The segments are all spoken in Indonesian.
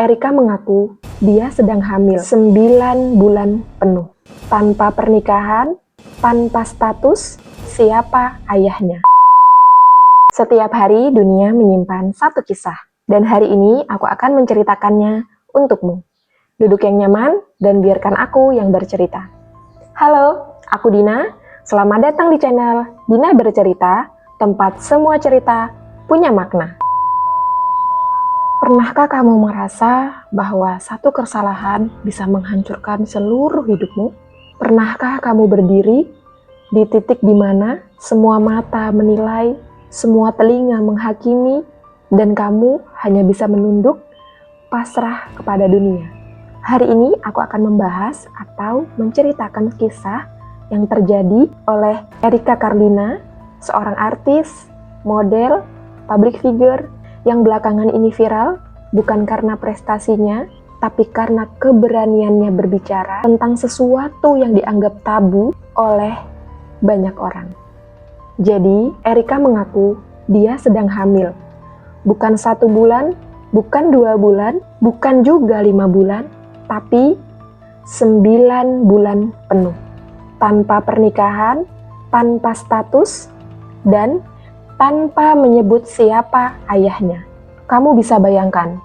Erika mengaku dia sedang hamil 9 bulan penuh, tanpa pernikahan, tanpa status siapa ayahnya. Setiap hari dunia menyimpan satu kisah, dan hari ini aku akan menceritakannya untukmu. Duduk yang nyaman dan biarkan aku yang bercerita. Halo, aku Dina. Selamat datang di channel Dina Bercerita, tempat semua cerita punya makna. Pernahkah kamu merasa bahwa satu kesalahan bisa menghancurkan seluruh hidupmu? Pernahkah kamu berdiri di titik di mana semua mata menilai, semua telinga menghakimi, dan kamu hanya bisa menunduk, pasrah kepada dunia? Hari ini aku akan membahas atau menceritakan kisah yang terjadi oleh Erika Carlina, seorang artis, model, public figure, yang belakangan ini viral bukan karena prestasinya, tapi karena keberaniannya berbicara tentang sesuatu yang dianggap tabu oleh banyak orang. Jadi, Erika mengaku dia sedang hamil. Bukan 1 bulan, bukan 2 bulan, bukan juga 5 bulan, tapi 9 bulan penuh. Tanpa pernikahan, tanpa status, dan tanpa menyebut siapa ayahnya. Kamu bisa bayangkan,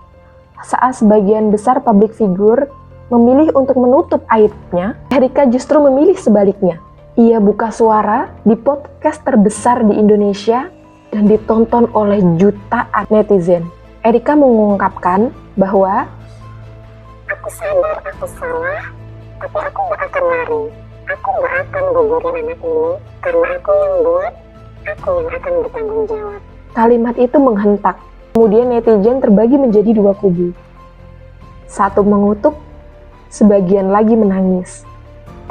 saat sebagian besar public figure memilih untuk menutup aibnya, Erika justru memilih sebaliknya. Ia buka suara di podcast terbesar di Indonesia dan ditonton oleh jutaan netizen. Erika mengungkapkan bahwa aku sadar aku salah, tapi aku gak akan lari. Aku gak akan gugurin anak ini, karena aku yang buat, aku yang akan bertanggung jawab. Kalimat itu menghentak. Kemudian netizen terbagi menjadi 2 kubu. Satu mengutuk, sebagian lagi menangis.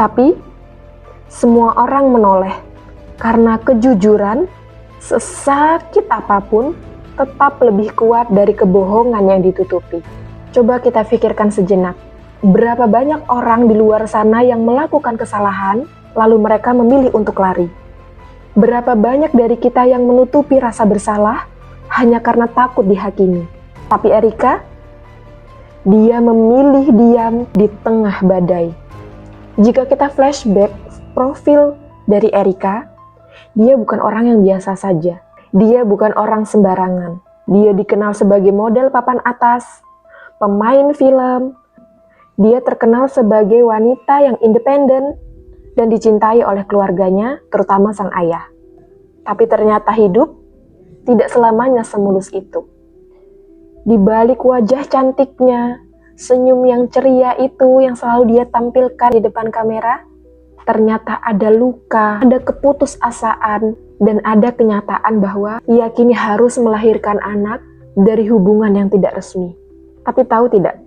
Tapi, semua orang menoleh. Karena kejujuran, sesakit apapun, tetap lebih kuat dari kebohongan yang ditutupi. Coba kita pikirkan sejenak. Berapa banyak orang di luar sana yang melakukan kesalahan, lalu mereka memilih untuk lari? Berapa banyak dari kita yang menutupi rasa bersalah hanya karena takut dihakimi? Tapi Erika, dia memilih diam di tengah badai. Jika kita flashback profil dari Erika, dia bukan orang yang biasa saja. Dia bukan orang sembarangan. Dia dikenal sebagai model papan atas, pemain film. Dia terkenal sebagai wanita yang independen dan dicintai oleh keluarganya, terutama sang ayah. Tapi ternyata hidup tidak selamanya semulus itu. Di balik wajah cantiknya, senyum yang ceria itu yang selalu dia tampilkan di depan kamera, ternyata ada luka, ada keputusasaan, dan ada kenyataan bahwa ia kini harus melahirkan anak dari hubungan yang tidak resmi. Tapi tahu tidak,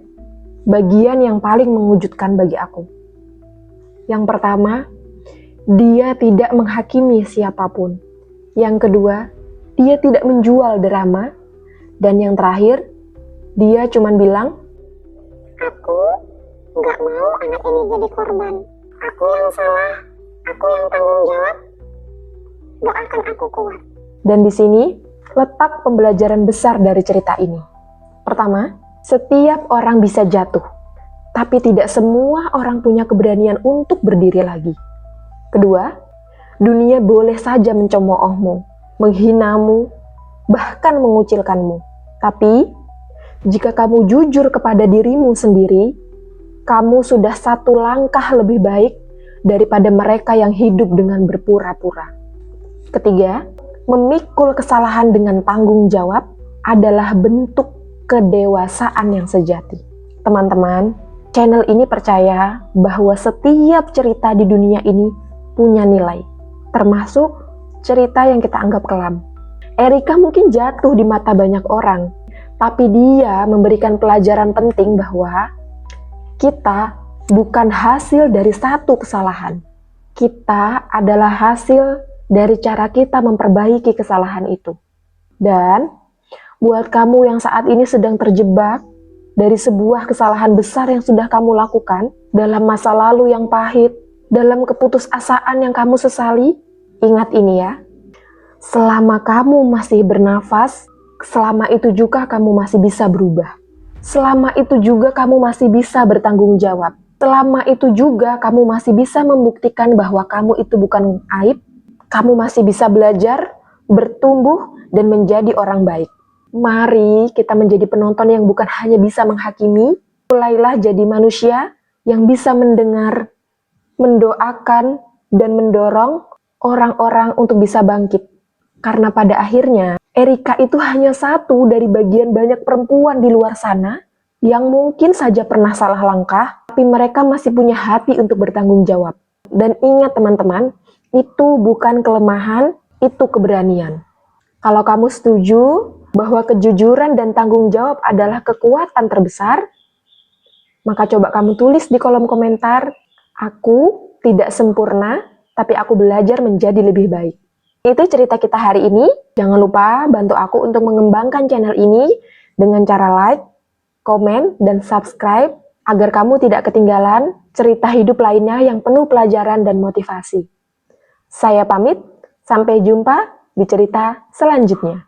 bagian yang paling mengejutkan bagi aku. Yang pertama, dia tidak menghakimi siapapun. Yang kedua, dia tidak menjual drama. Dan yang terakhir, dia cuma bilang, aku gak mau anak ini jadi korban. Aku yang salah, aku yang tanggung jawab. Doakan aku kuat. Dan di sini letak pembelajaran besar dari cerita ini. Pertama, setiap orang bisa jatuh, tapi tidak semua orang punya keberanian untuk berdiri lagi. Kedua, dunia boleh saja mencemoohmu, menghinamu, bahkan mengucilkanmu. Tapi, jika kamu jujur kepada dirimu sendiri, kamu sudah 1 langkah lebih baik daripada mereka yang hidup dengan berpura-pura. Ketiga, memikul kesalahan dengan tanggung jawab adalah bentuk kedewasaan yang sejati. Teman-teman, channel ini percaya bahwa setiap cerita di dunia ini punya nilai, termasuk cerita yang kita anggap kelam. Erika mungkin jatuh di mata banyak orang, tapi dia memberikan pelajaran penting bahwa kita bukan hasil dari satu kesalahan. Kita adalah hasil dari cara kita memperbaiki kesalahan itu. Dan buat kamu yang saat ini sedang terjebak dari sebuah kesalahan besar yang sudah kamu lakukan, dalam masa lalu yang pahit, dalam keputusasaan yang kamu sesali, ingat ini ya, selama kamu masih bernafas, selama itu juga kamu masih bisa berubah. Selama itu juga kamu masih bisa bertanggung jawab. Selama itu juga kamu masih bisa membuktikan bahwa kamu itu bukan aib. Kamu masih bisa belajar, bertumbuh, dan menjadi orang baik. Mari kita menjadi penonton yang bukan hanya bisa menghakimi. Mulailah jadi manusia yang bisa mendengar, mendoakan, dan mendorong orang-orang untuk bisa bangkit. Karena pada akhirnya, Erika itu hanya satu dari bagian banyak perempuan di luar sana yang mungkin saja pernah salah langkah, tapi mereka masih punya hati untuk bertanggung jawab. Dan ingat teman-teman, itu bukan kelemahan, itu keberanian. Kalau kamu setuju bahwa kejujuran dan tanggung jawab adalah kekuatan terbesar, maka coba kamu tulis di kolom komentar, aku tidak sempurna, tapi aku belajar menjadi lebih baik. Itu cerita kita hari ini. Jangan lupa bantu aku untuk mengembangkan channel ini dengan cara like, komen, dan subscribe agar kamu tidak ketinggalan cerita hidup lainnya yang penuh pelajaran dan motivasi. Saya pamit, sampai jumpa di cerita selanjutnya.